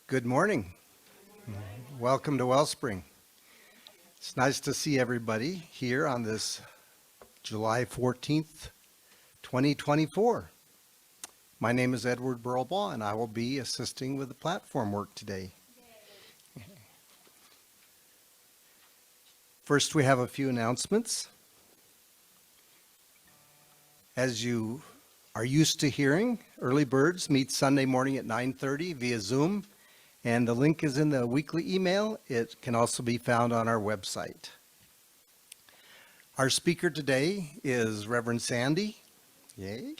Good morning. Welcome to Wellspring. It's nice to see everybody here on this July 14th, 2024. My name is Edward Burlbaugh, and I will be assisting with the platform work today. First, we have a few announcements. As you are used to hearing, Early Birds meet Sunday morning at 9:30 via Zoom. And the link is in the weekly email. It can also be found on our website. Our speaker today is Reverend Sandhi. Yay.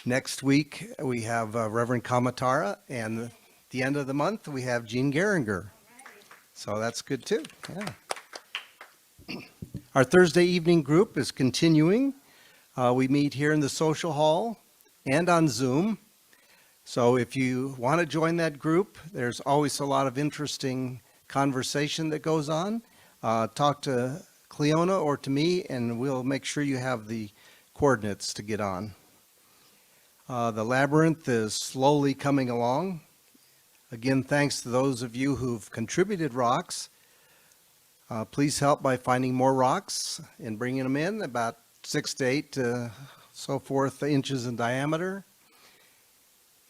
Next week, we have Reverend Kamatara. And at the end of the month, we have Jean Geringer. So that's good too. Yeah. Our Thursday evening group is continuing. We meet here in the social hall and on Zoom. So if you want to join that group, there's always a lot of interesting conversation that goes on. Talk to Cleona or to me, and we'll make sure you have the coordinates to get on. The labyrinth is slowly coming along. Again, thanks to those of you who've contributed rocks. Please help by finding more rocks and bringing them in, about 6 to 8 so forth inches in diameter.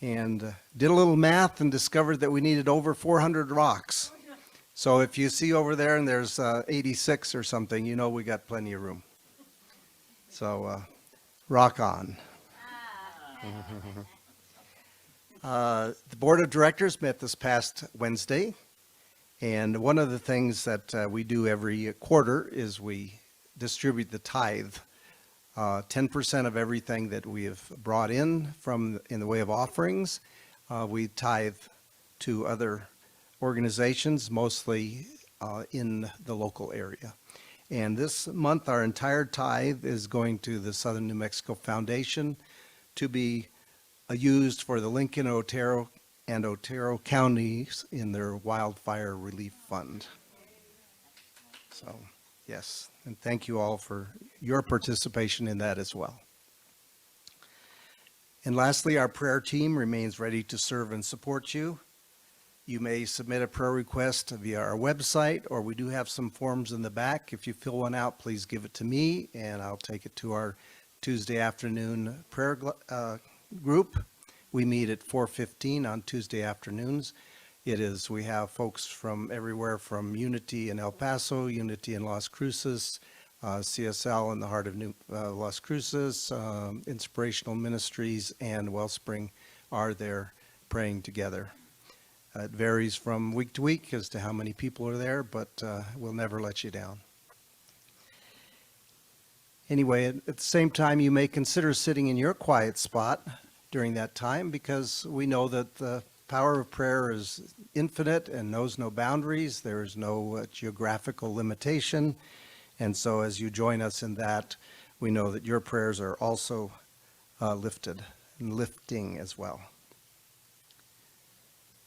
And did a little math and discovered that we needed over 400 rocks. So if you see over there and there's 86 or something, you know we got plenty of room. So rock on. The board of directors met this past Wednesday. And one of the things that we do every quarter is we distribute the tithe. 10% of everything that we have brought in the way of offerings, we tithe to other organizations, mostly in the local area. And this month, our entire tithe is going to the Southern New Mexico Foundation to be used for the Lincoln, Otero, and Otero counties in their wildfire relief fund. So, yes. And thank you all for your participation in that as well. And lastly, our prayer team remains ready to serve and support you. You may submit a prayer request via our website, or we do have some forms in the back. If you fill one out, please give it to me, and I'll take it to our Tuesday afternoon prayer group. We meet at 4:15 on Tuesday afternoons. We have folks from everywhere from Unity in El Paso, Unity in Las Cruces, CSL in the heart of Las Cruces, Inspirational Ministries, and Wellspring are there praying together. It varies from week to week as to how many people are there, but we'll never let you down. Anyway, at the same time, you may consider sitting in your quiet spot during that time, because we know that the power of prayer is infinite and knows no boundaries. There is no geographical limitation. And so as you join us in that, we know that your prayers are also lifted and lifting as well.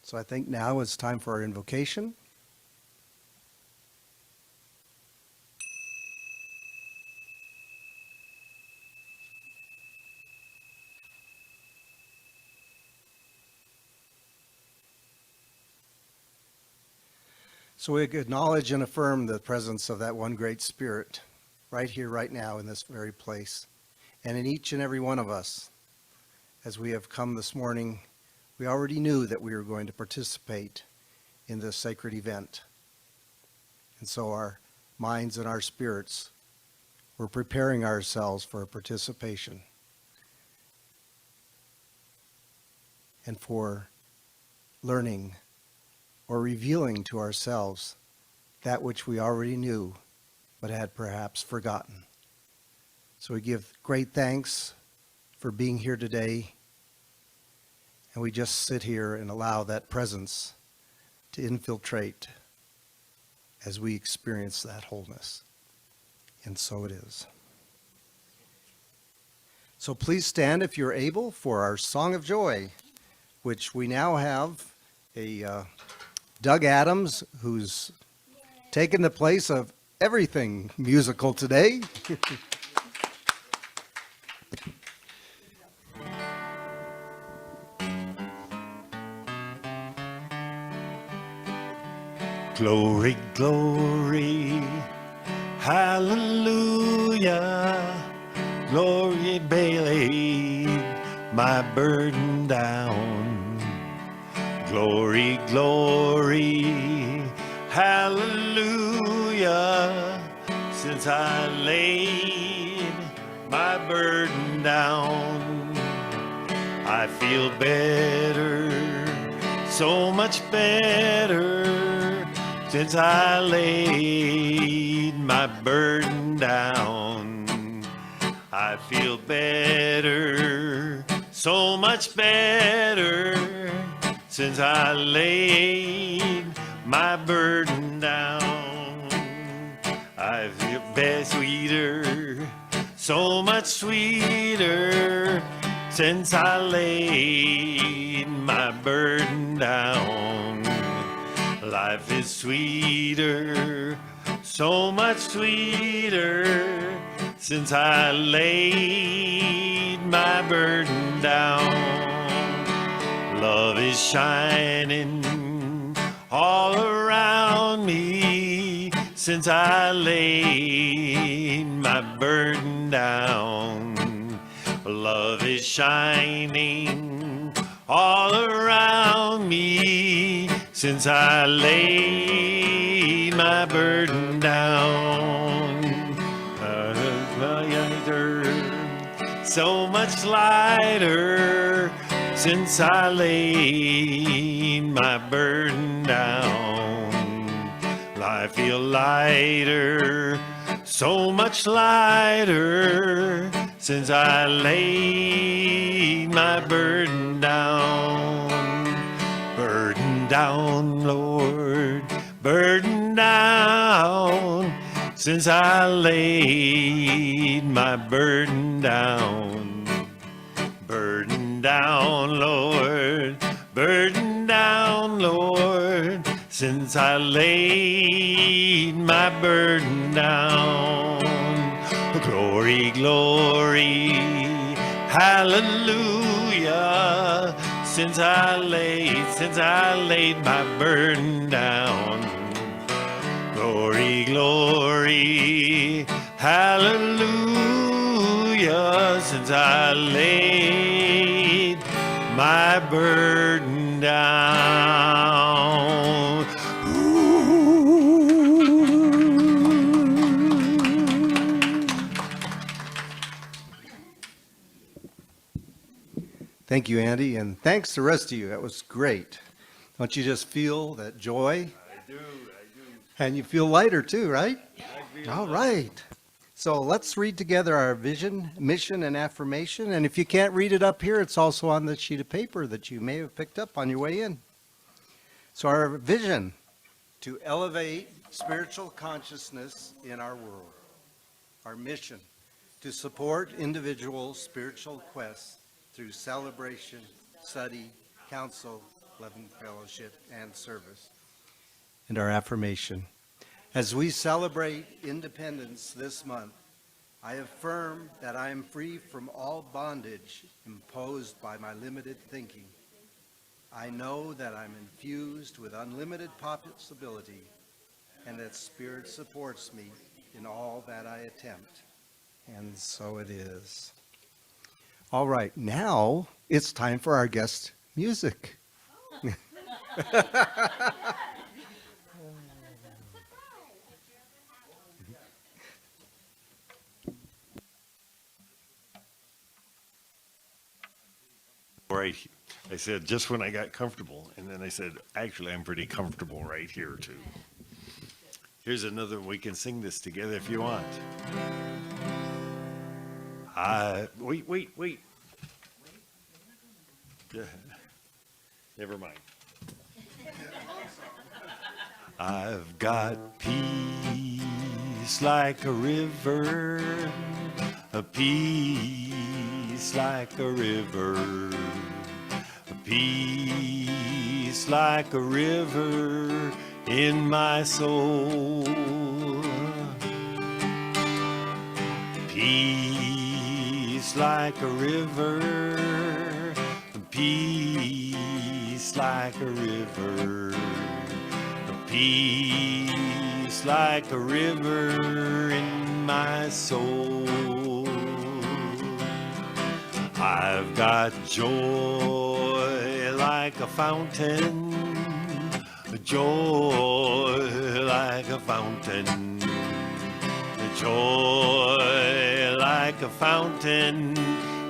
So I think now it's time for our invocation. So we acknowledge and affirm the presence of that one great Spirit right here, right now, in this very place, and in each and every one of us. As we have come this morning, we already knew that we were going to participate in this sacred event. And so our minds and our spirits were preparing ourselves for participation and for learning or revealing to ourselves that which we already knew but had perhaps forgotten. So we give great thanks for being here today, and we just sit here and allow that presence to infiltrate as we experience that wholeness. And so it is. So please stand if you're able for our Song of Joy, which we now have a Doug Adams, who's taken the place of everything musical today. Glory, glory, hallelujah. Glory, laid my burden down. Glory, glory, hallelujah. Since I laid my burden down, I feel better, so much better. Since I laid my burden down, I feel better, so much better. Since I laid my burden down, I feel sweeter, so much sweeter. Since I laid my burden down, life is sweeter, so much sweeter. Since I laid my burden down, love is shining all around me. Since I laid my burden down, love is shining all around me. Since I laid my burden down, so much lighter. Since I laid my burden down, I feel lighter, so much lighter. Since I laid my burden down, burden down, Lord, burden down. Since I laid my burden down, burden down, Lord, burden down, Lord. Since I laid my burden down, glory, glory, hallelujah. Since I laid my burden down, glory, glory, hallelujah. Since I laid my burden down. Thank you, Andy, and thanks to the rest of you. That was great. Don't you just feel that joy? I do. And you feel lighter too, right? I feel All right. So let's read together our vision, mission, and affirmation. And if you can't read it up here, it's also on the sheet of paper that you may have picked up on your way in. So our vision, to elevate spiritual consciousness in our world. Our mission, to support individual spiritual quests through celebration, study, counsel, loving fellowship, and service. And our affirmation. As we celebrate independence this month, I affirm that I am free from all bondage imposed by my limited thinking. I know that I'm infused with unlimited possibility and that Spirit supports me in all that I attempt. And so it is. All right, now it's time for our guest music. Right. I said just when I got comfortable, and then I said, actually, I'm pretty comfortable right here too. Here's another. We can sing this together if you want. Wait. Yeah. Never mind. I've got peace like a river, a peace like a river, a peace like a river in my soul. Peace like a river, a peace like a river, a peace like a river in my soul. I've got joy like a fountain, joy like a fountain, joy like a fountain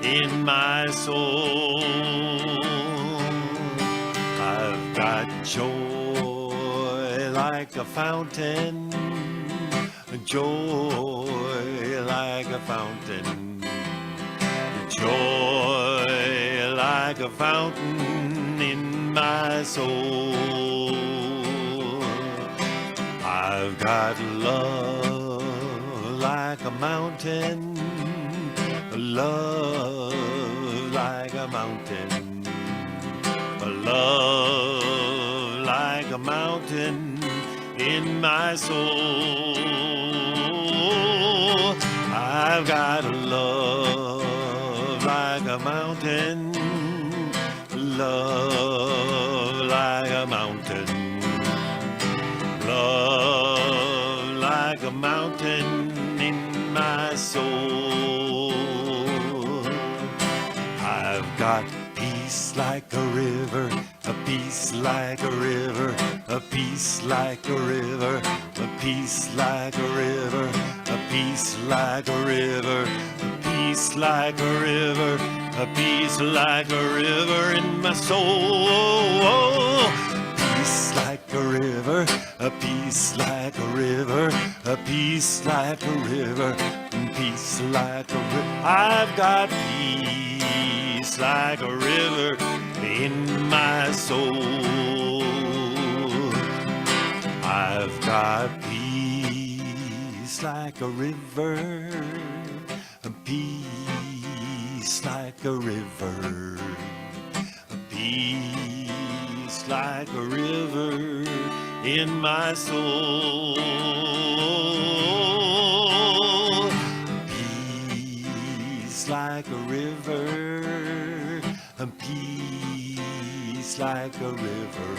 in my soul. I've got joy like a fountain, joy like a fountain, joy like a fountain in my soul. I've got love like a mountain, love like a mountain, love like a mountain in my soul. I've got a love like a mountain, love like a mountain, love like a mountain in my soul. I've got peace like a river, a peace like a river, a peace like a river, a peace like a river, a peace like a river, a peace like a river, a peace like a river in my soul. Peace like a river, a peace like a river, a peace like a river, peace like a river. I've got peace like a river in my soul. I've got peace like a river, a peace like a river, a peace like a river in my soul. Peace like a river, a peace like a river.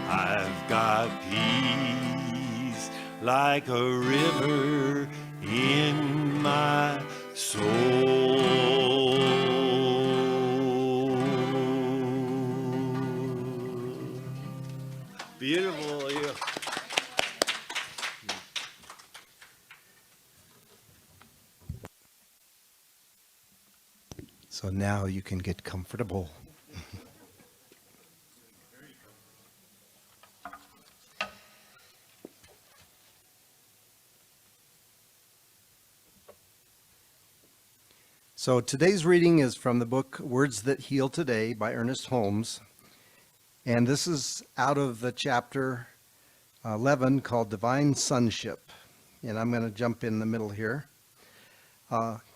I've got peace like a river in my soul. Beautiful, yeah. So now you can get comfortable. So today's reading is from the book Words That Heal Today by Ernest Holmes. And this is out of the chapter 11 called Divine Sonship. And I'm going to jump in the middle here.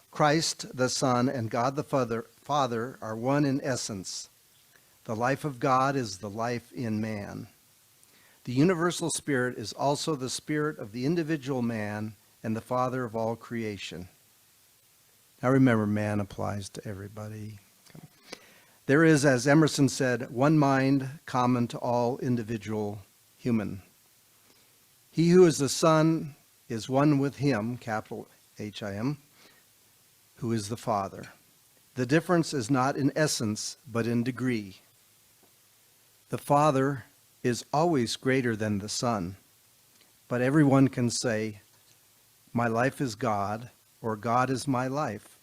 Christ the Son and God the Father are one in essence. The life of God is the life in man. The universal spirit is also the spirit of the individual man and the father of all creation. Now remember, man applies to everybody. There is, as Emerson said, one mind common to all individual human. He who is the Son is one with him, capital H-I-M, who is the Father. The difference is not in essence, but in degree. The Father is always greater than the Son, but everyone can say, my life is God, or God is my life.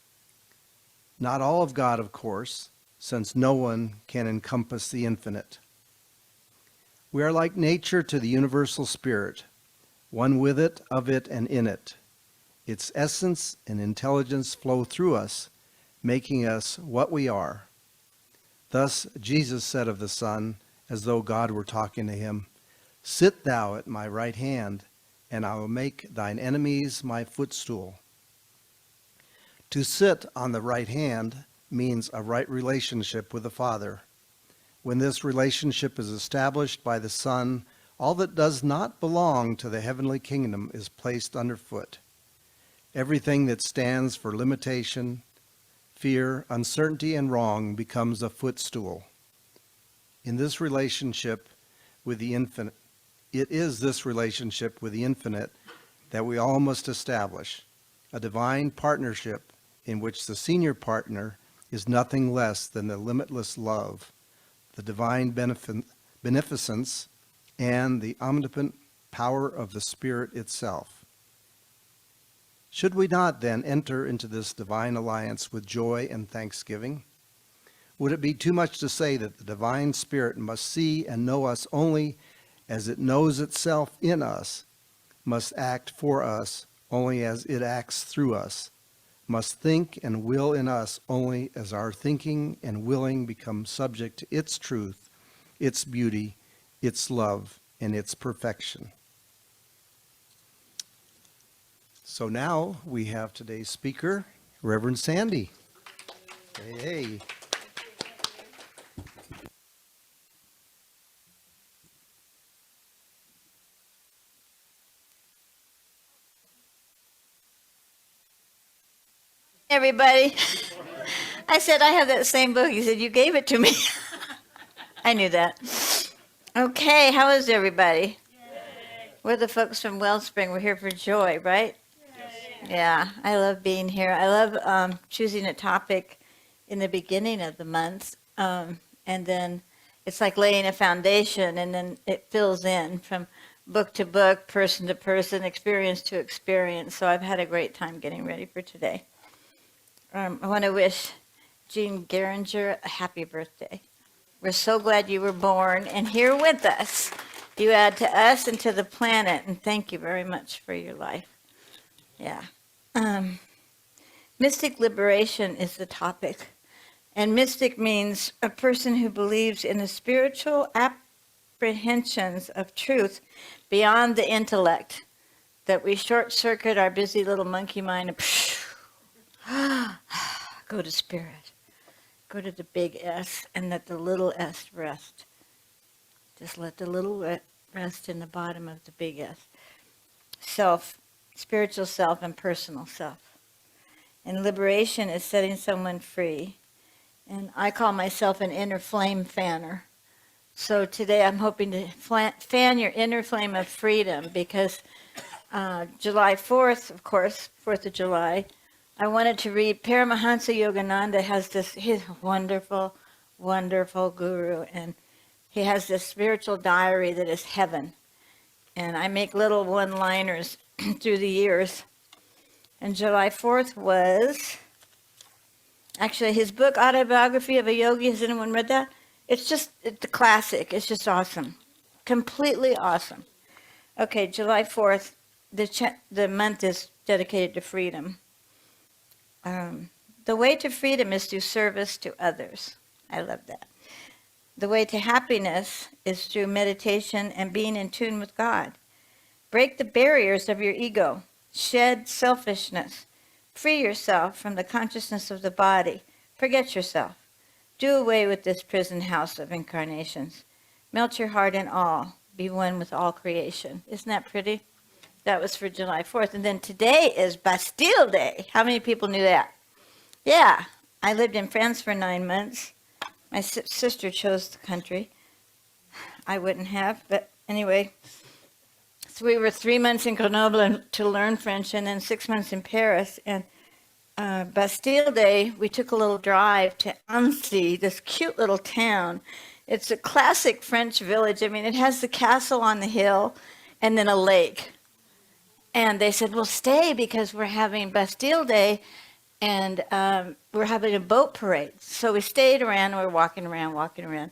Not all of God, of course, since no one can encompass the infinite. We are like nature to the universal spirit, one with it, of it, and in it. Its essence and intelligence flow through us, making us what we are. Thus, Jesus said of the Son, as though God were talking to him, sit thou at my right hand, and I will make thine enemies my footstool. To sit on the right hand means a right relationship with the Father. When this relationship is established by the Son, all that does not belong to the heavenly kingdom is placed underfoot. Everything that stands for limitation, fear, uncertainty, and wrong becomes a footstool. In this relationship with the infinite, it is this relationship with the infinite that we all must establish, a divine partnership in which the senior partner is nothing less than the limitless love, the divine beneficence, and the omnipotent power of the Spirit itself. Should we not then enter into this divine alliance with joy and thanksgiving? Would it be too much to say that the divine Spirit must see and know us only as it knows itself in us, must act for us only as it acts through us, must think and will in us only as our thinking and willing become subject to its truth, its beauty, its love, and its perfection? So now we have today's speaker, Reverend Sandhi. Hey. Everybody. I said, I have that same book. He said, you gave it to me. I knew that. Okay, how is everybody? We're the folks from Wellspring. We're here for joy, right? Yeah, I love being here. I love choosing a topic in the beginning of the month, and then it's like laying a foundation, and then it fills in from book to book, person to person, experience to experience. So I've had a great time getting ready for today. I want to wish Jean Geringer a happy birthday. We're so glad you were born and here with us. You add to us and to the planet, and thank you very much for your life. Yeah. Mystic liberation is the topic. And mystic means a person who believes in the spiritual apprehensions of truth beyond the intellect, that we short circuit our busy little monkey mind and go to spirit. Go to the big S and let the little s rest. Just let the little rest in the bottom of the big S. Self, spiritual self and personal self. And liberation is setting someone free. And I call myself an inner flame fanner. So today I'm hoping to fan your inner flame of freedom, because July 4th, of course, 4th of July, I wanted to read Paramahansa Yogananda has this, he's a wonderful, wonderful guru, and he has this spiritual diary that is heaven. And I make little one-liners through the years. And July 4th was, actually his book, Autobiography of a Yogi, has anyone read that? It's a classic, it's just awesome. Completely awesome. Okay, July 4th, the month is dedicated to freedom. The way to freedom is through service to others. I love that. The way to happiness is through meditation and being in tune with God. Break the barriers of your ego. Shed selfishness. Free yourself from the consciousness of the body. Forget yourself. Do away with this prison house of incarnations. Melt your heart in all. Be one with all creation. Isn't that pretty? That was for July 4th. And then today is Bastille Day. How many people knew that? Yeah. I lived in France for 9 months. My sister chose the country. I wouldn't have, but anyway. So we were 3 months in Grenoble to learn French, and then 6 months in Paris. And Bastille Day, we took a little drive to Annecy, this cute little town. It's a classic French village. I mean, it has the castle on the hill and then a lake. And they said, well, stay because we're having Bastille Day and we're having a boat parade. So we stayed around and we're walking around.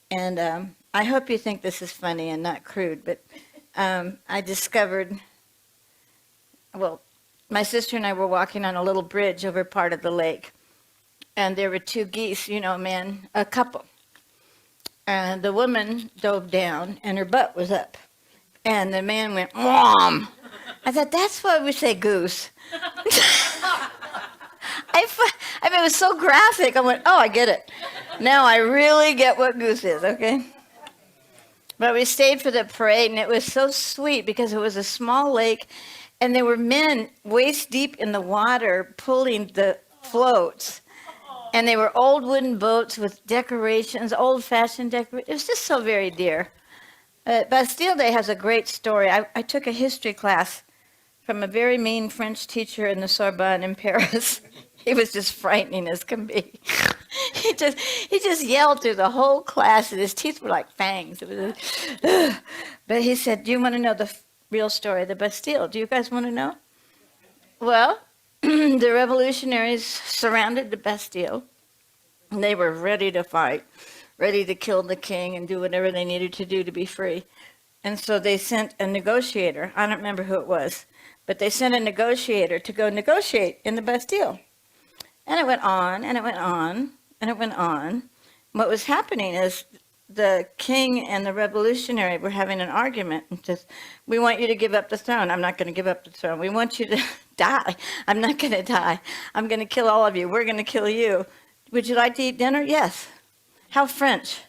And I hope you think this is funny and not crude, but I discovered, well, my sister and I were walking on a little bridge over part of the lake. And there were 2 geese, a couple. And the woman dove down and her butt was up. And the man went, Mom! I thought, that's why we say goose. I mean, it was so graphic. I went, oh, I get it. Now I really get what goose is, okay? But we stayed for the parade, and it was so sweet because it was a small lake, and there were men waist deep in the water pulling the floats. And they were old wooden boats with decorations, old-fashioned decorations. It was just so very dear. Bastille Day has a great story. I took a history class from a very mean French teacher in the Sorbonne in Paris. He was just frightening as can be. he just yelled through the whole class, and his teeth were like fangs. It was, but he said, "Do you want to know the real story of the Bastille? Do you guys want to know?" Well, the revolutionaries surrounded the Bastille, and they were ready to fight, ready to kill the king and do whatever they needed to do to be free. And so they sent a negotiator. I don't remember who it was, but they sent a negotiator to go negotiate in the Bastille. And it went on, and it went on, and it went on. What was happening is the king and the revolutionary were having an argument. And says, "We want you to give up the throne." "I'm not going to give up the throne." "We want you to die." "I'm not going to die. I'm going to kill all of you. We're going to kill you." "Would you like to eat dinner?" "Yes." "How French."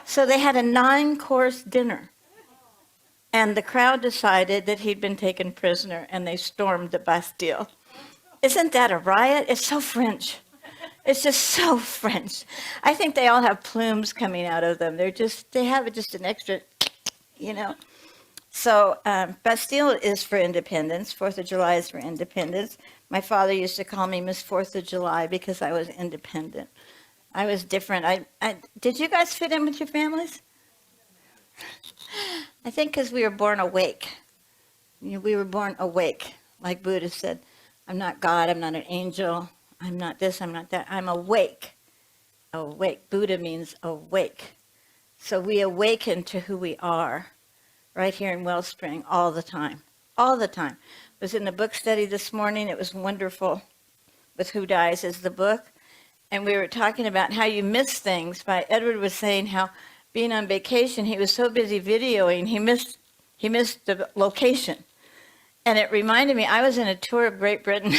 So they had a 9-course dinner. And the crowd decided that he'd been taken prisoner, and they stormed the Bastille. Isn't that a riot? It's so French. It's just so French. I think they all have plumes coming out of them. They have just an extra, you know. So Bastille is for independence. 4th of July is for independence. My father used to call me Miss 4th of July because I was independent. I was different. Did you guys fit in with your families? I think because we were born awake. We were born awake. Like Buddha said, "I'm not God, I'm not an angel, I'm not this, I'm not that. I'm awake." Awake. Buddha means awake. So we awaken to who we are right here in Wellspring all the time. All the time. I was in the book study this morning. It was wonderful. With Who Dies is the book. And we were talking about how you miss things. Edward was saying how being on vacation, he was so busy videoing, he missed the location. And it reminded me, I was in a tour of Great Britain.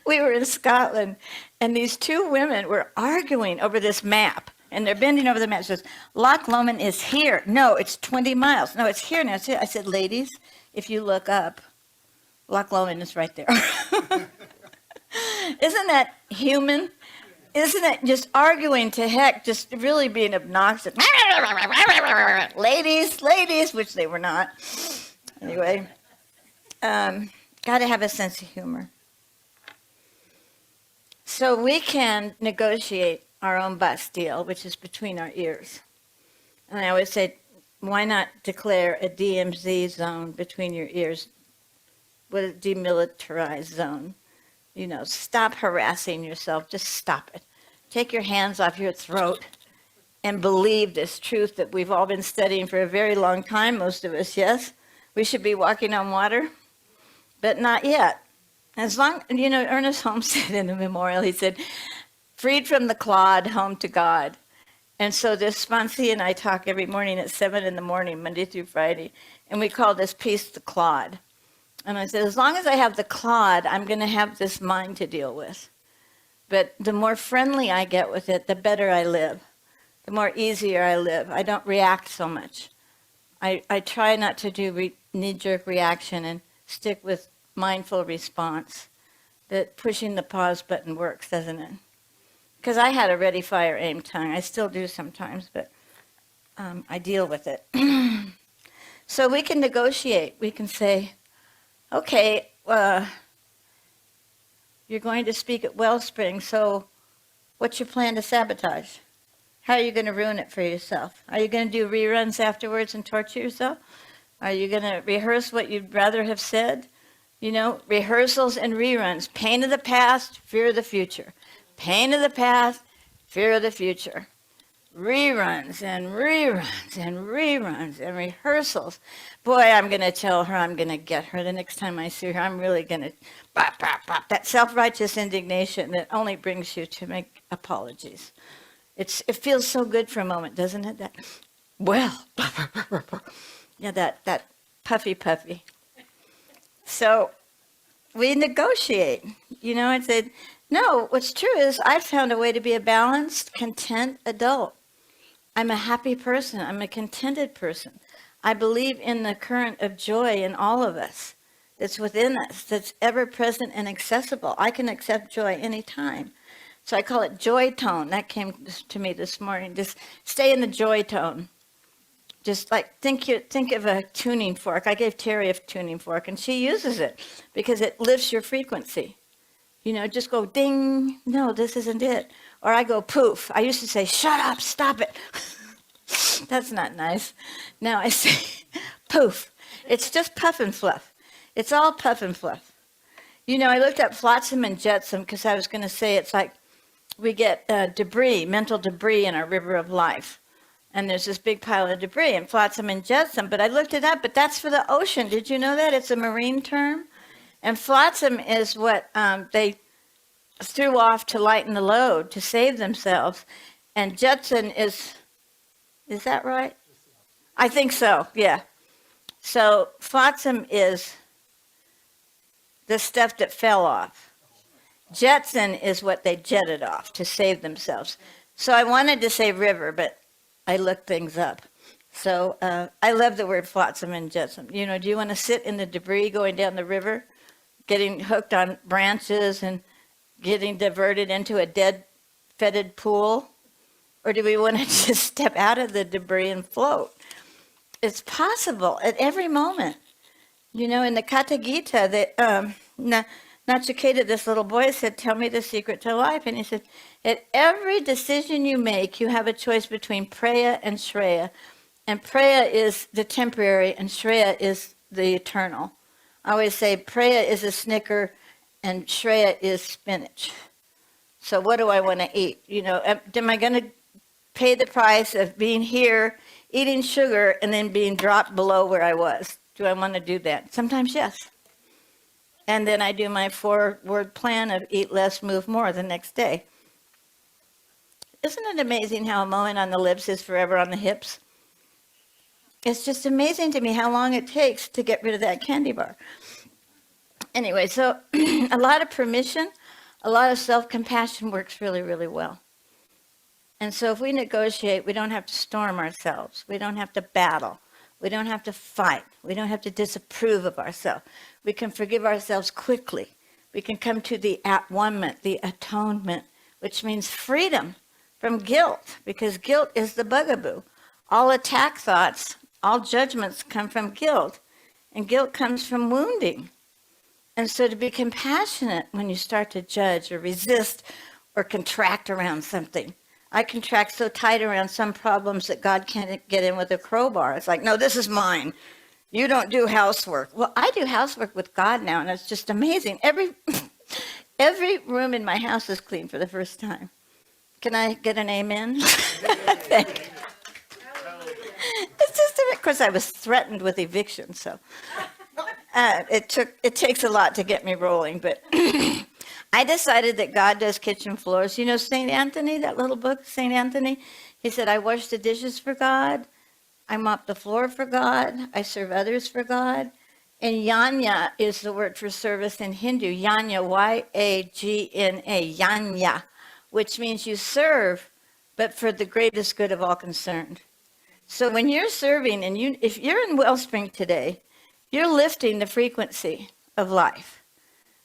we were in Scotland, and these two women were arguing over this map. And they're bending over the map. It says, "Loch Lomond is here." "No, it's 20 miles. "No, it's here now." I said, "Ladies, if you look up, Loch Lomond is right there." Isn't that human? Isn't it just arguing to heck, just really being obnoxious? Ladies, which they were not. Anyway, got to have a sense of humor. So we can negotiate our own Bastille, which is between our ears. And I always say, why not declare a DMZ zone between your ears? What a demilitarized zone. Stop harassing yourself. Just stop it. Take your hands off your throat and believe this truth that we've all been studying for a very long time, most of us, yes? We should be walking on water, but not yet. As long, Ernest Holmes said in the memorial, he said, "Freed from the clod, home to God." And so this Sandhi and I talk every morning at 7 in the morning, Monday through Friday, and we call this piece the clod. And I said, as long as I have the clod, I'm going to have this mind to deal with. But the more friendly I get with it, the better I live, the more easier I live. I don't react so much. I try not to do knee-jerk reaction and stick with mindful response. That pushing the pause button works, doesn't it? Because I had a ready, fire, aim tongue. I still do sometimes, but I deal with it. So we can negotiate. We can say, okay, you're going to speak at Wellspring, so what's your plan to sabotage? How are you going to ruin it for yourself? Are you going to do reruns afterwards and torture yourself? Are you going to rehearse what you'd rather have said? Rehearsals and reruns. Pain of the past, fear of the future. Pain of the past, fear of the future. Reruns and reruns and reruns and rehearsals. Boy, I'm going to tell her I'm going to get her the next time I see her. I'm really going to bop, bop, bop. That self-righteous indignation that only brings you to make apologies. It feels so good for a moment, doesn't it? Yeah, that puffy. So we negotiate. I said, no, what's true is I've found a way to be a balanced, content adult. I'm a happy person. I'm a contented person. I believe in the current of joy in all of us that's within us, that's ever present and accessible. I can accept joy anytime. So I call it joy tone. That came to me this morning. Just stay in the joy tone. Just like think of a tuning fork. I gave Terry a tuning fork, and she uses it because it lifts your frequency. You know, just go ding. No, this isn't it. Or I go poof. I used to say, shut up, stop it. That's not nice. Now I say poof. It's just puff and fluff. It's all puff and fluff. You know, I looked up flotsam and jetsam because I was going to say it's like we get debris, mental debris in our river of life. And there's this big pile of debris and flotsam and jetsam. But I looked it up, but that's for the ocean. Did you know that? It's a marine term. And flotsam is what they threw off to lighten the load, to save themselves. And jetsam is that right? I think so, yeah. So flotsam is the stuff that fell off. Jetson is what they jetted off to save themselves. So I wanted to say river, but I looked things up. So I love the word flotsam and jetsam. You know, do you want to sit in the debris going down the river, getting hooked on branches and getting diverted into a dead, fetid pool? Or do we want to just step out of the debris and float? It's possible at every moment. You know, in the Kata Gita, Nachiketa, this little boy, said, tell me the secret to life. And he said, at every decision you make, you have a choice between Preya and Shreya. And Preya is the temporary, and Shreya is the eternal. I always say Preya is a Snicker, and Shreya is spinach. So what do I want to eat? You know, am I going to pay the price of being here, eating sugar, and then being dropped below where I was? Do I want to do that? Sometimes, yes. And then I do my 4-word plan of eat less, move more the next day. Isn't it amazing how a moment on the lips is forever on the hips? It's just amazing to me how long it takes to get rid of that candy bar. Anyway, so a lot of permission, a lot of self-compassion works really, really well. And so if we negotiate, we don't have to storm ourselves. We don't have to battle. We don't have to fight. We don't have to disapprove of ourselves. We can forgive ourselves quickly. We can come to the at-one-ment, the atonement, which means freedom from guilt, because guilt is the bugaboo. All attack thoughts, all judgments come from guilt, and guilt comes from wounding. And so to be compassionate when you start to judge or resist or contract around something. I contract so tight around some problems that God can't get in with a crowbar. It's like, no, this is mine. You don't do housework. Well, I do housework with God now, and it's just amazing. Every room in my house is clean for the first time. Can I get an amen? Thank you. It's just, of course, I was threatened with eviction, so it takes a lot to get me rolling, but I decided that God does kitchen floors. You know St. Anthony, that little book, St. Anthony? He said, I wash the dishes for God. I mop the floor for God. I serve others for God. And yajna is the word for service in Hindu. Yajna, Y-A-G-N-A, yajna, which means you serve, but for the greatest good of all concerned. So when you're serving, and if you're in Wellspring today, you're lifting the frequency of life.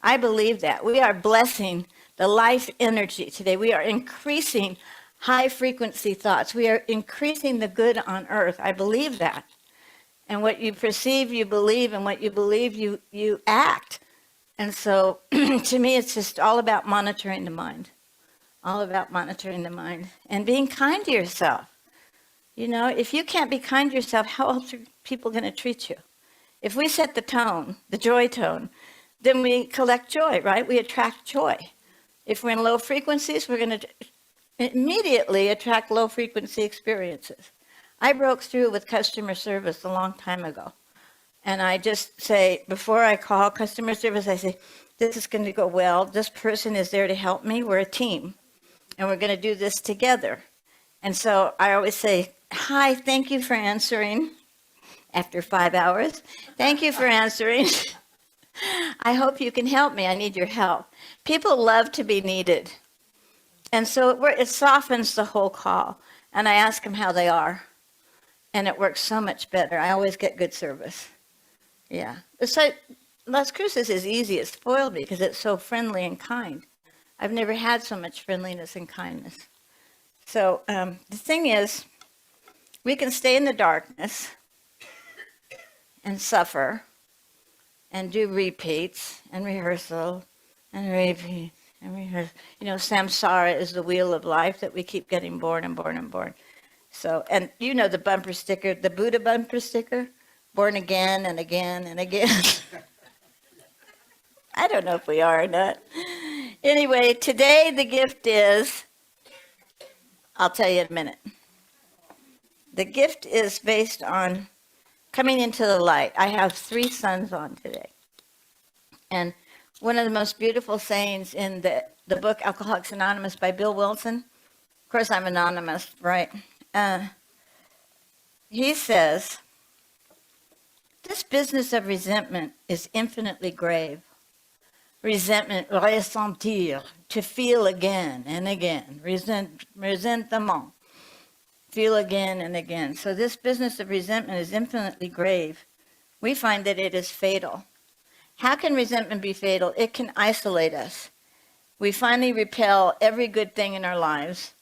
I believe that. We are blessing the life energy today. We are increasing high frequency thoughts. We are increasing the good on earth. I believe that. And what you perceive, you believe, and what you believe, you act. And so to me, it's just all about monitoring the mind. All about monitoring the mind and being kind to yourself. You know, if you can't be kind to yourself, how else are people going to treat you? If we set the tone, the joy tone, then we collect joy, right? We attract joy. If we're in low frequencies, we're going to immediately attract low frequency experiences. I broke through with customer service a long time ago. And I just say, before I call customer service, I say, this is going to go well. This person is there to help me. We're a team. And we're going to do this together. And so I always say, hi, thank you for answering. After 5 hours, thank you for answering. I hope you can help me. I need your help. People love to be needed. And so it softens the whole call. And I ask them how they are. And it works so much better. I always get good service. Yeah. So Las Cruces is easy. It spoiled me because it's so friendly and kind. I've never had so much friendliness and kindness. So the thing is, We can stay in the darkness and suffer and do repeats and rehearsal and repeat and rehearse. You know, samsara is the wheel of life that we keep getting born and born and born. So, and you know the bumper sticker, the Buddha bumper sticker, born again and again and again. I don't know if we are or not. Anyway, today the gift is, I'll tell you in a minute. The gift is based on coming into the light. I have 3 sons on today. And one of the most beautiful sayings in the book Alcoholics Anonymous by Bill Wilson, of course I'm anonymous, right? He says, this business of resentment is infinitely grave. Resentment, ressentir, to feel again and again. Resentment, feel again and again. So this business of resentment is infinitely grave. We find that it is fatal. How can resentment be fatal? It can isolate us. We finally repel every good thing in our lives.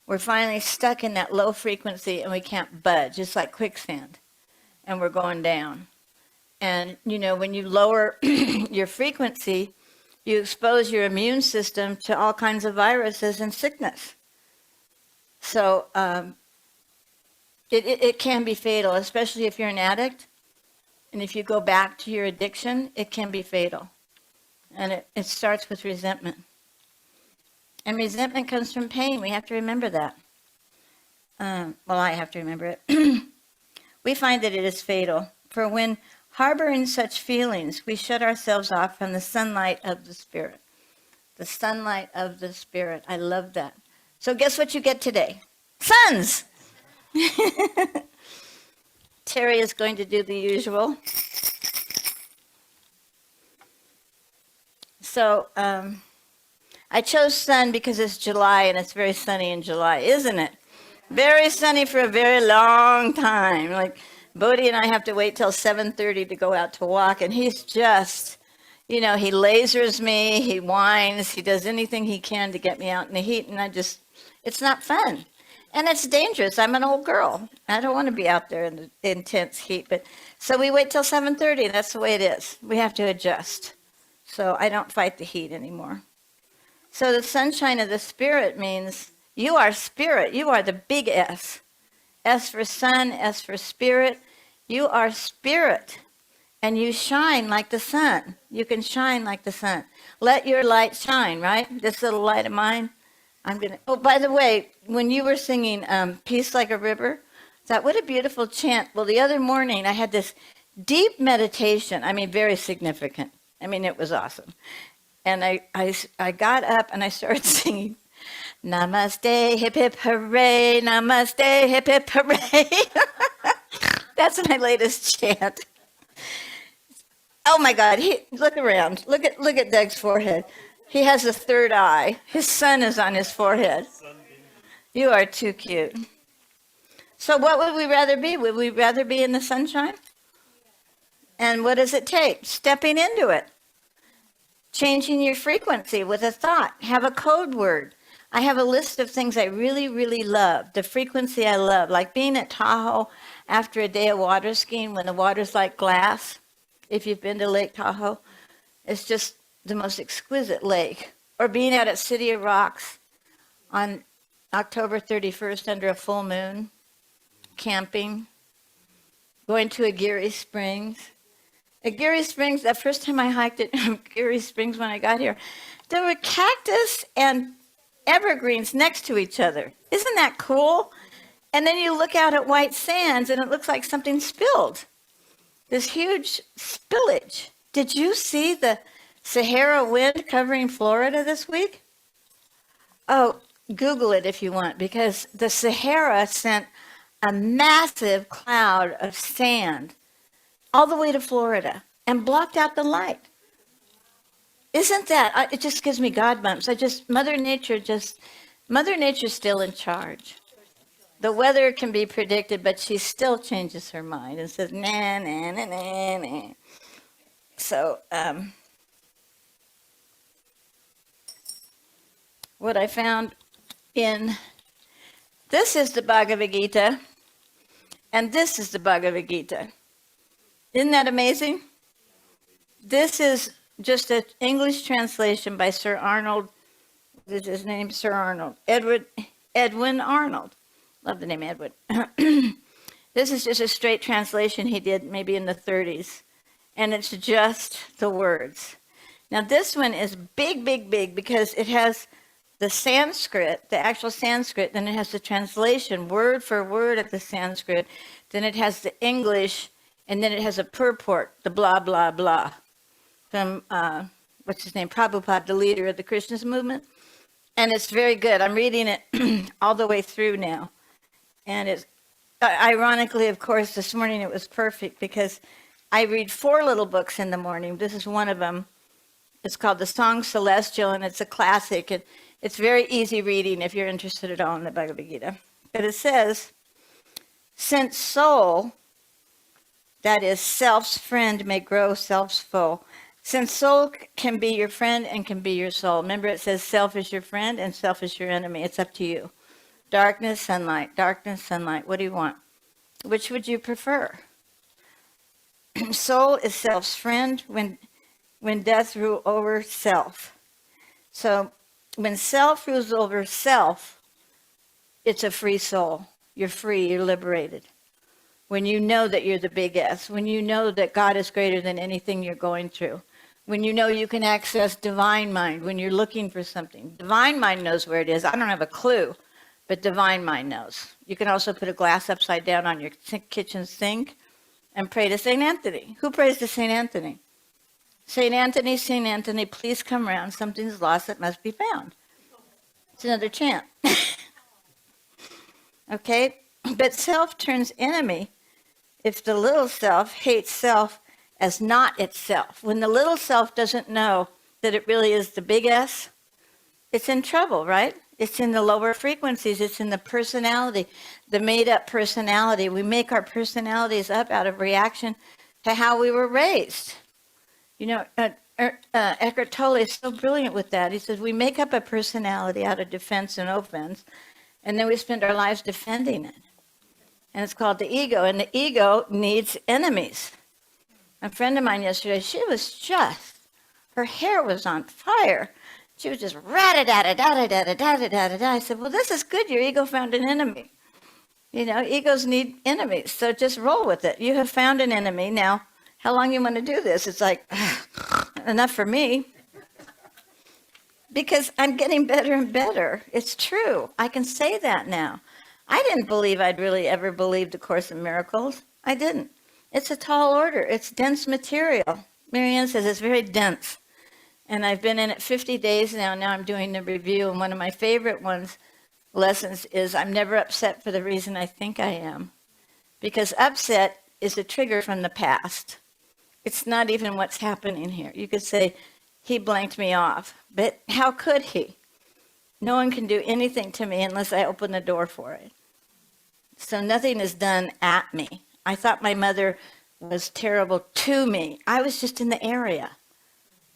We're finally stuck in that low frequency and we can't budge. It's like quicksand and we're going down. And, you know, when you lower your frequency, you expose your immune system to all kinds of viruses and sickness. So it can be fatal, especially if you're an addict. And if you go back to your addiction, it can be fatal. And it starts with resentment. And resentment comes from pain. We have to remember that. Well, I have to remember it. We find that it is fatal. For when harboring such feelings, we shut ourselves off from the sunlight of the Spirit. The sunlight of the Spirit. I love that. So guess what you get today? Suns! Terry is going to do the usual. So I chose sun because it's July and it's very sunny in July, isn't it? Very sunny for a very long time. Like Bodhi and I have to wait till 7:30 to go out to walk, and he's just, you know, he lasers me, he whines, he does anything he can to get me out in the heat, and it's not fun. And it's dangerous. I'm an old girl. I don't want to be out there in the intense heat. But so we wait till 7:30. That's the way it is. We have to adjust. So I don't fight the heat anymore. So the sunshine of the Spirit means you are spirit. You are the big S. S for sun, S for spirit. You are spirit. And you shine like the sun. You can shine like the sun. Let your light shine, right? This little light of mine. Oh, by the way, when you were singing Peace Like a River, I thought, what a beautiful chant. Well, the other morning I had this deep meditation. I mean, very significant. I mean, it was awesome. And I got up and I started singing, Namaste, hip hip hooray, Namaste, hip hip hooray. That's my latest chant. Oh my God, look around. Look at Doug's forehead. He has a third eye. His sun is on his forehead. You are too cute. So what would we rather be? Would we rather be in the sunshine? And what does it take? Stepping into it. Changing your frequency with a thought. Have a code word. I have a list of things I really, really love. The frequency I love. Like being at Tahoe after a day of water skiing when the water's like glass. If you've been to Lake Tahoe. It's just the most exquisite lake. Or being out at City of Rocks on October 31st under a full moon, camping, going to Aguirre Springs. Aguirre Springs, the first time I hiked at Aguirre Springs when I got here, there were cactus and evergreens next to each other. Isn't that cool? And then you look out at white sands and it looks like something spilled. This huge spillage. Did you see the Sahara wind covering Florida this week? Oh, Google it if you want, because the Sahara sent a massive cloud of sand all the way to Florida and blocked out the light. Isn't that, it just gives me God bumps. Mother Nature's still in charge. The weather can be predicted, but she still changes her mind and says, nah, nah, nah, nah, nah. So, what I found this is the Bhagavad Gita, And this is the Bhagavad Gita. Isn't that amazing? This is just an English translation by Sir Arnold. What is his name? Sir Arnold. Edwin Arnold. Love the name Edwin. This is just a straight translation he did maybe in the 30s. And it's just the words. Now this one is big, big, big because it has the Sanskrit, the actual Sanskrit, then it has the translation word for word of the Sanskrit, then it has the English, and then it has a purport, the blah, blah, blah, from, what's his name, Prabhupada, the leader of the Krishna movement. And it's very good. I'm reading it all the way through now. And it's, ironically, of course, this morning it was perfect because I read 4 little books in the morning. This is one of them. It's called The Song Celestial, and it's a classic. It's very easy reading if you're interested at all in the Bhagavad Gita. But it says, since soul, that is self's friend, may grow self's foe. Since soul can be your friend and can be your soul. Remember, it says self is your friend and self is your enemy. It's up to you. Darkness, sunlight, darkness, sunlight. What do you want? Which would you prefer? Soul is self's friend when death rule over self. So when self rules over self, it's a free soul. You're free, you're liberated. When you know that you're the big S, when you know that God is greater than anything you're going through, when you know you can access divine mind, when you're looking for something. Divine mind knows where it is. I don't have a clue, but divine mind knows. You can also put a glass upside down on your kitchen sink and pray to St. Anthony. Who prays to St. Anthony? St. Anthony, please come round. Something's lost that must be found. It's another chant. Okay? But self turns enemy if the little self hates self as not itself. When the little self doesn't know that it really is the big S, it's in trouble, right? It's in the lower frequencies. It's in the personality, the made-up personality. We make our personalities up out of reaction to how we were raised. You know, Eckhart Tolle is so brilliant with that. He says we make up a personality out of defense and offense, and then we spend our lives defending it. And it's called the ego, and the ego needs enemies. A friend of mine yesterday, she was just, her hair was on fire. She was just rat-a-da-da-da-da-da-da-da-da-da. I said, well, this is good. Your ego found an enemy. You know, egos need enemies, so just roll with it. You have found an enemy. Now, how long you want to do this? It's like, enough for me. Because I'm getting better and better. It's true. I can say that now. I didn't believe I'd really ever believed A Course in Miracles. I didn't. It's a tall order. It's dense material. Marianne says it's very dense. And I've been in it 50 days now. Now I'm doing the review. And one of my favorite lessons is I'm never upset for the reason I think I am. Because upset is a trigger from the past. It's not even what's happening here. You could say, he blanked me off. But how could he? No one can do anything to me unless I open the door for it. So nothing is done at me. I thought my mother was terrible to me. I was just in the area.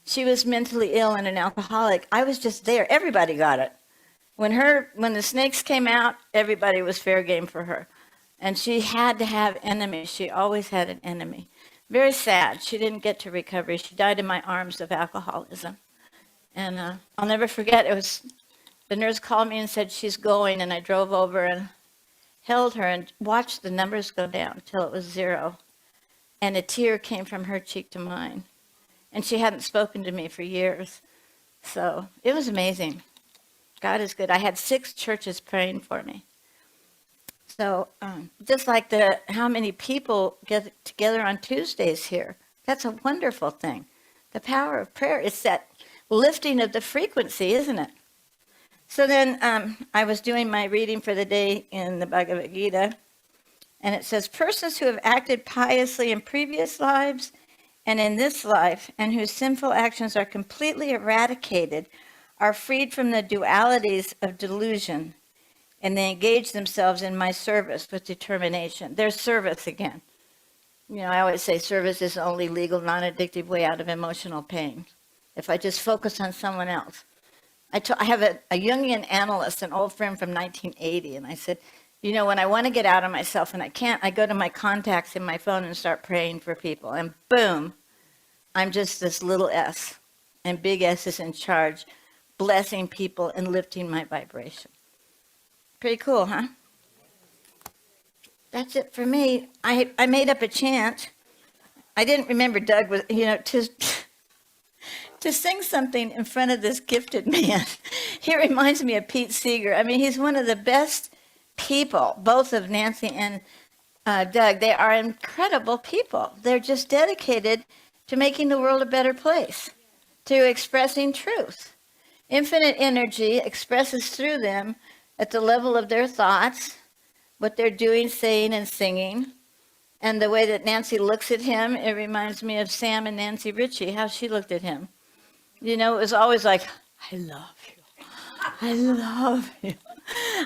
She was mentally ill and an alcoholic. I was just there. Everybody got it. When the snakes came out, everybody was fair game for her. And she had to have enemies. She always had an enemy. Very sad. She didn't get to recovery. She died in my arms of alcoholism. And I'll never forget, the nurse called me and said she's going, and I drove over and held her and watched the numbers go down until it was 0. And a tear came from her cheek to mine. And she hadn't spoken to me for years. So it was amazing. God is good. I had 6 churches praying for me. So just like how many people get together on Tuesdays here, that's a wonderful thing. The power of prayer, it's that lifting of the frequency, isn't it? So then I was doing my reading for the day in the Bhagavad Gita, and it says, persons who have acted piously in previous lives and in this life, and whose sinful actions are completely eradicated, are freed from the dualities of delusion, and they engage themselves in my service with determination. There's service again. You know, I always say service is the only legal, non-addictive way out of emotional pain. If I just focus on someone else. I have a Jungian analyst, an old friend from 1980, and I said, You know, when I want to get out of myself and I can't, I go to my contacts in my phone and start praying for people. And boom, I'm just this little S. And big S is in charge, blessing people and lifting my vibration. Pretty cool, huh? That's it for me. I made up a chant. I didn't remember Doug was, to sing something in front of this gifted man. He reminds me of Pete Seeger. I mean, he's one of the best people, both of Nancy and Doug. They are incredible people. They're just dedicated to making the world a better place, to expressing truth. Infinite energy expresses through them at the level of their thoughts, what they're doing, saying, and singing. And the way that Nancy looks at him, it reminds me of Sam and Nancy Ritchie, how she looked at him. You know, it was always like, I love you. I love you.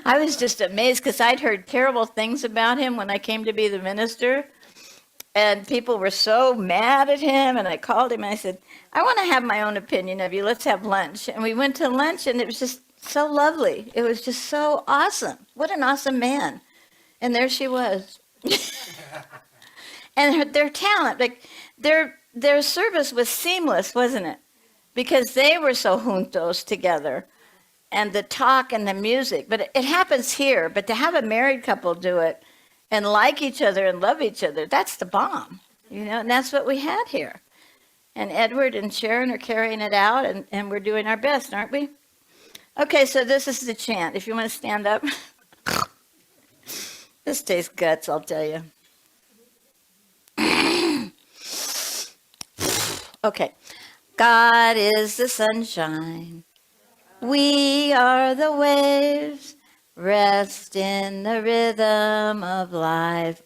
I was just amazed because I'd heard terrible things about him when I came to be the minister. And people were so mad at him. And I called him and I said, I want to have my own opinion of you. Let's have lunch. And we went to lunch and it was just so lovely. It was just so awesome. What an awesome man. And there she was. And their talent, like their service was seamless, wasn't it? Because they were so juntos together, and the talk and the music. But it happens here. But to have a married couple do it and like each other and love each other, that's the bomb, and that's what we had here. And Edward and Sharon are carrying it out, and we're doing our best, aren't we? Okay, so this is the chant. If you want to stand up. This tastes guts, I'll tell you. Okay. God is the sunshine. We are the waves. Rest in the rhythm of life,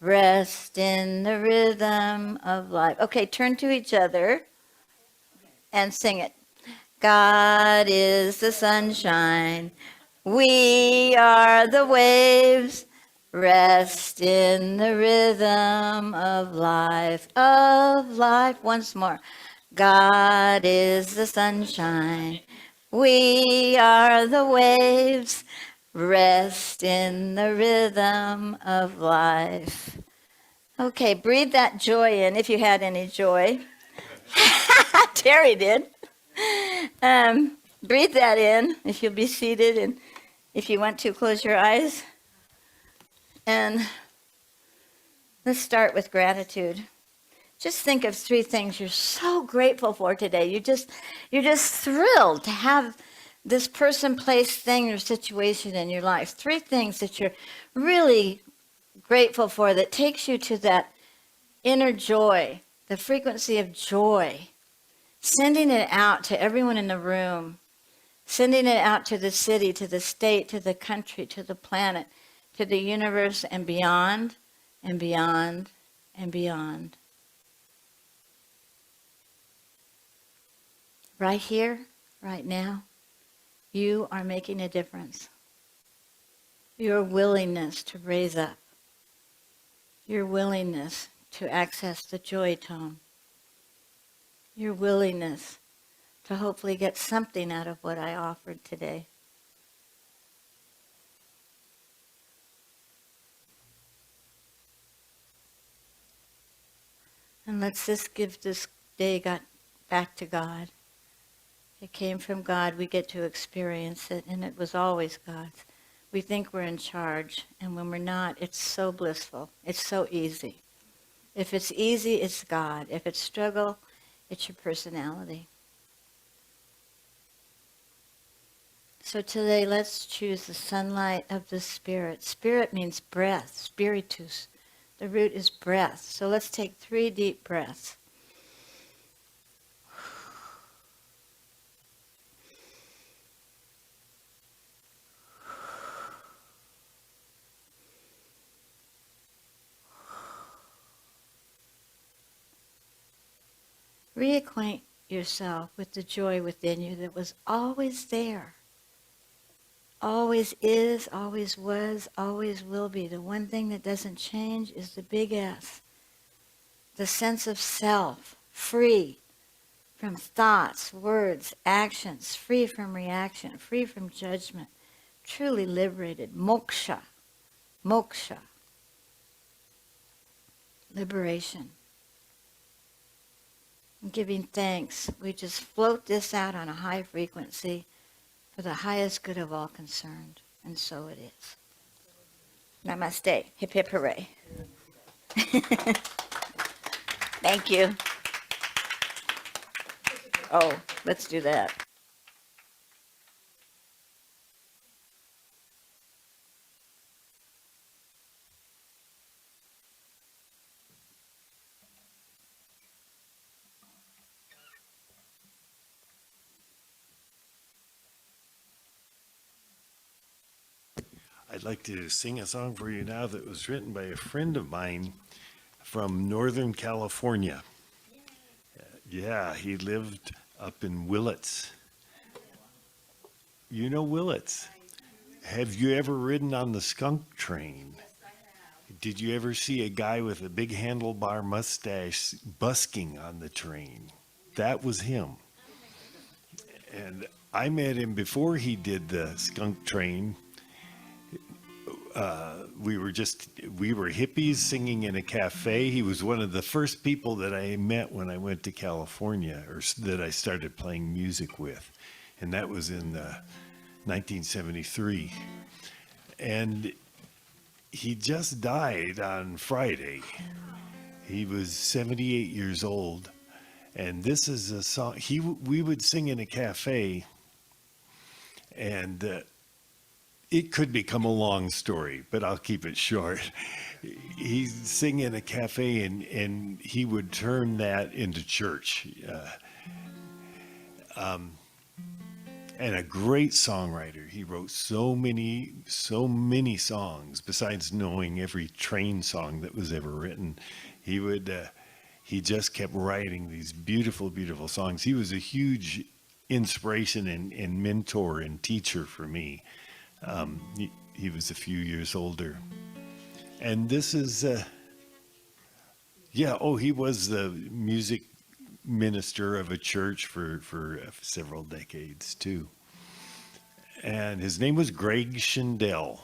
Rest in the rhythm of life. Okay, turn to each other and sing it. God is the sunshine. We are the waves. Rest in the rhythm of life, Once more. God is the sunshine. We are the waves. Rest in the rhythm of life. Okay, breathe that joy in if you had any joy. Terry did. Breathe that in if you'll be seated, and if you want to, close your eyes. And let's start with gratitude. Just think of 3 things you're so grateful for today. You're just thrilled to have this person, place, thing, or situation in your life. 3 things that you're really grateful for that takes you to that inner joy, the frequency of joy. Sending it out to everyone in the room. Sending it out to the city, to the state, to the country, to the planet, to the universe, and beyond, and beyond, and beyond. Right here, right now, you are making a difference. Your willingness to raise up. Your willingness to access the joy tone. Your willingness to hopefully get something out of what I offered today. And let's just give this day back to God. It came from God. We get to experience it, and it was always God's. We think we're in charge, and when we're not, it's so blissful. It's so easy. If it's easy, it's God. If it's struggle, it's your personality. So today, let's choose the sunlight of the Spirit. Spirit means breath, spiritus. The root is breath. So let's take 3 deep breaths. Reacquaint yourself with the joy within you that was always there. Always is, always was, always will be. The one thing that doesn't change is the big S. The sense of self, free from thoughts, words, actions, free from reaction, free from judgment, truly liberated. Moksha. Moksha. Liberation. And giving thanks. We just float this out on a high frequency for the highest good of all concerned. And so it is. Namaste. Hip hip hooray. Thank you. Oh, let's do that. I'd like to sing a song for you now that was written by a friend of mine from Northern California. Yeah, he lived up in Willits. You know Willits? Have you ever ridden on the skunk train? Did you ever see a guy with a big handlebar mustache busking on the train? That was him. And I met him before he did the skunk train. We were hippies singing in a cafe. He was one of the first people that I met when I went to California, or that I started playing music with. And that was in 1973. And he just died on Friday. He was 78 years old. And this is a song we would sing in a cafe, and it could become a long story, but I'll keep it short. He'd sing in a cafe, and he would turn that into church. And a great songwriter. He wrote so many songs. Besides knowing every train song that was ever written, he just kept writing these beautiful, beautiful songs. He was a huge inspiration and mentor and teacher for me. He was a few years older. And this is, he was the music minister of a church for several decades too. And his name was Greg Schindel.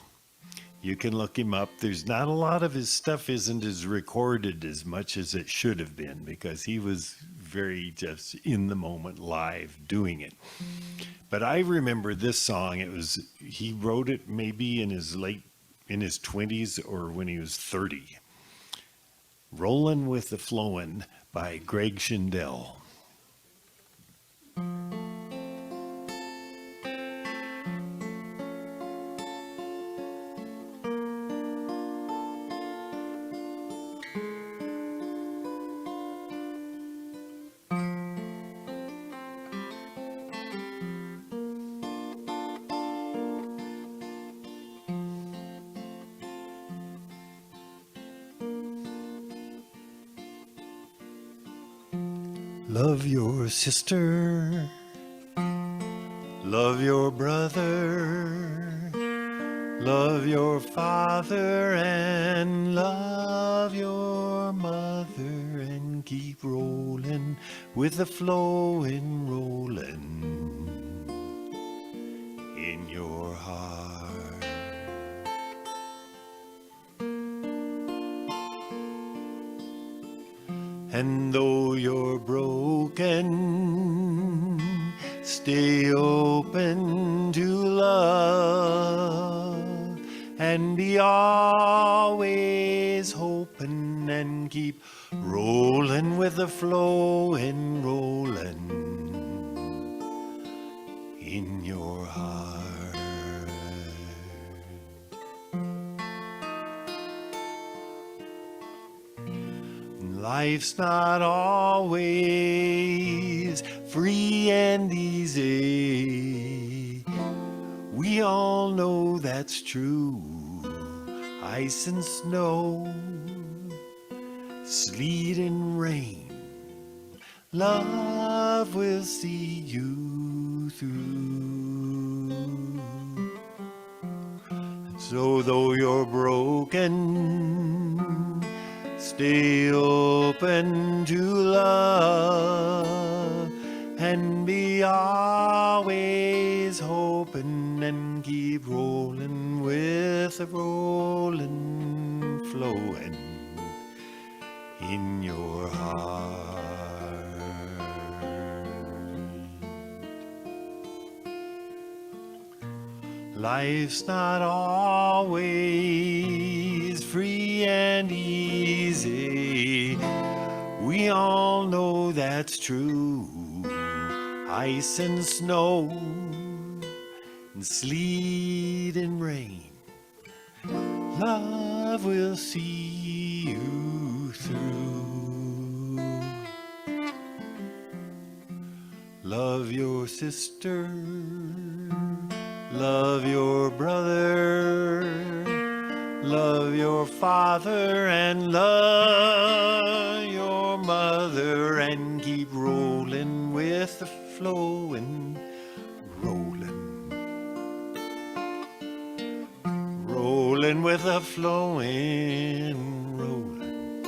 You can look him up. There's not a lot of his stuff isn't as recorded as much as it should have been, because he was very just in the moment live doing it. But I remember this song. He wrote it maybe in his 20s or when he was 30. Rollin' with the Flowin' by Greg Schindel. Love your sister, love your brother, love your father, and love your mother, and keep rolling with the flowing, rolling in your heart. And though you're broken, stay open to love, and be always hoping, and keep rolling with the flow and rolling in your heart. Life's not always free and easy. We all know that's true. Ice and snow, sleet and rain, love will see you through. So though you're broken, stay open to love, and be always hoping, and keep keep rolling with the rolling, flowing in your heart. Life's not always free and easy. We all know that's true. Ice and snow and sleet and rain. Love will see you through. Love your sister. Love your brother, love your father, and love your mother, and keep rolling with the flowing, rolling, rolling with the flowing, rolling,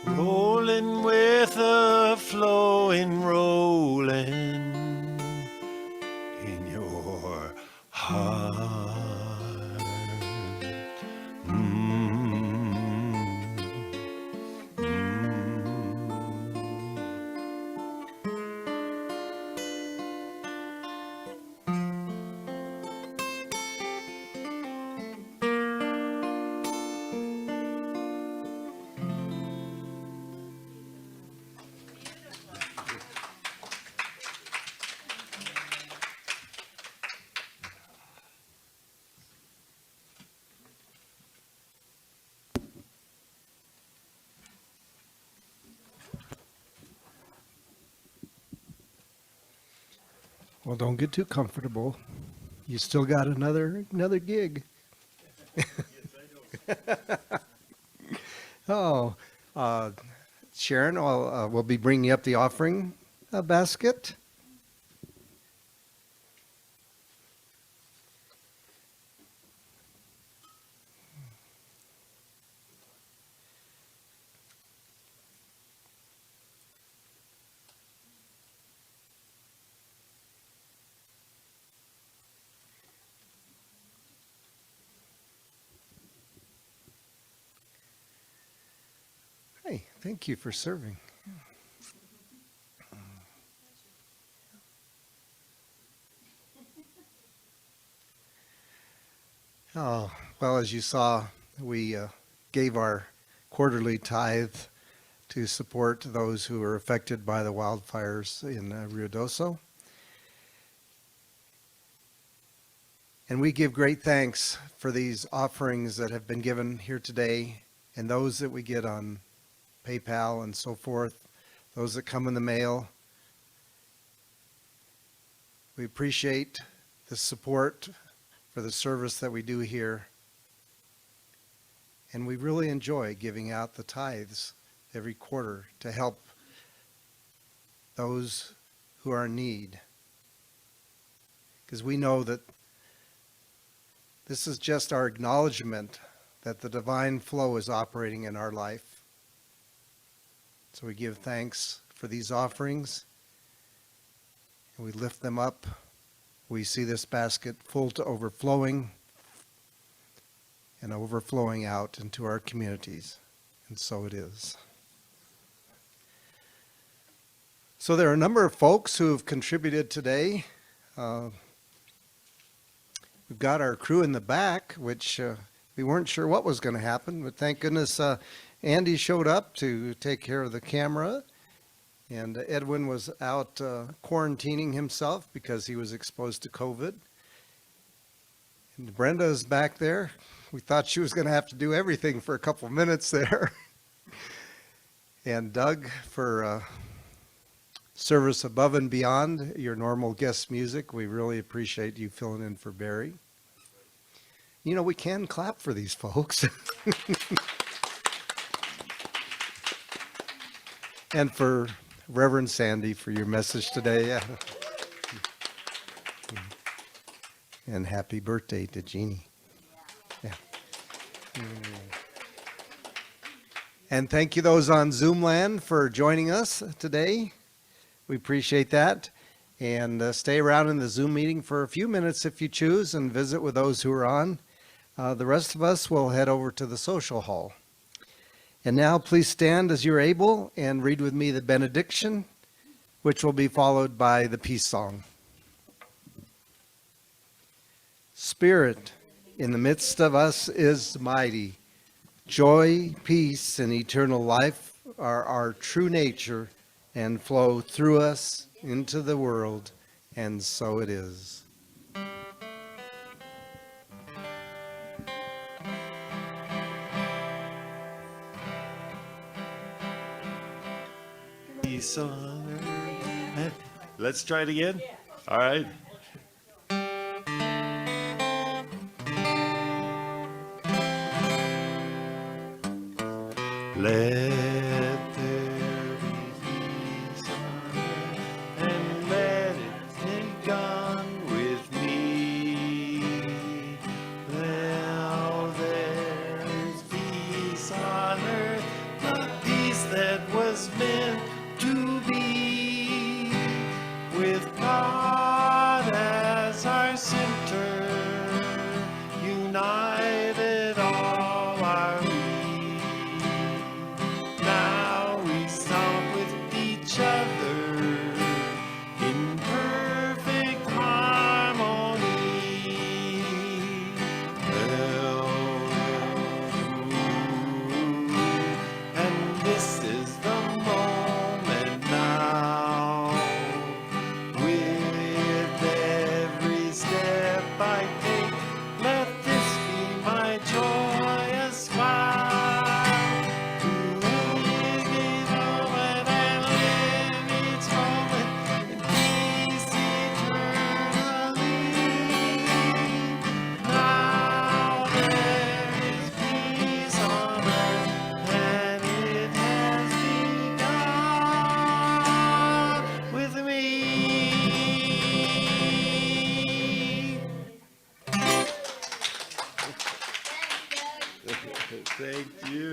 rolling with the flowing, rolling in your heart. Well, don't get too comfortable. You still got another gig. Oh, Sharon, we'll be bringing up the offering basket. Hey, thank you for serving. Oh, well, as you saw, we gave our quarterly tithe to support those who were affected by the wildfires in Ruidoso. And we give great thanks for these offerings that have been given here today and those that we get on PayPal and so forth, those that come in the mail. We appreciate the support for the service that we do here. And we really enjoy giving out the tithes every quarter to help those who are in need. Because we know that this is just our acknowledgement that the divine flow is operating in our life. So we give thanks for these offerings, and we lift them up. We see this basket full to overflowing and overflowing out into our communities. And so it is. So there are a number of folks who have contributed today. We've got our crew in the back, which we weren't sure what was going to happen, but thank goodness Andy showed up to take care of the camera. And Edwin was out quarantining himself because he was exposed to COVID. And Brenda is back there. We thought she was going to have to do everything for a couple minutes there. And Doug for service above and beyond your normal guest music. We really appreciate you filling in for Barry. You know, we can clap for these folks. And for Reverend Sandhi for your message today. Yeah. And happy birthday to Jeannie. Yeah. And thank you those on Zoom land for joining us today. We appreciate that. And stay around in the Zoom meeting for a few minutes if you choose and visit with those who are on. The rest of us will head over to the social hall. And now please stand as you're able and read with me the benediction, which will be followed by the peace song. Spirit in the midst of us is mighty. Joy, peace, and eternal life are our true nature and flow through us into the world, and so it is. Peace on earth. Let's try it again. All right. Let there be peace on earth, and let it be gone with me. Now there is peace on earth, the peace that was meant to be, with God as our center, united all are we. Now we song with each other in perfect harmony. And this is the moment now. With every step I take, let this be my joyous smile. To live each moment and live each moment in peace eternally. Now there is peace on earth, and it has begun with me. Thank you.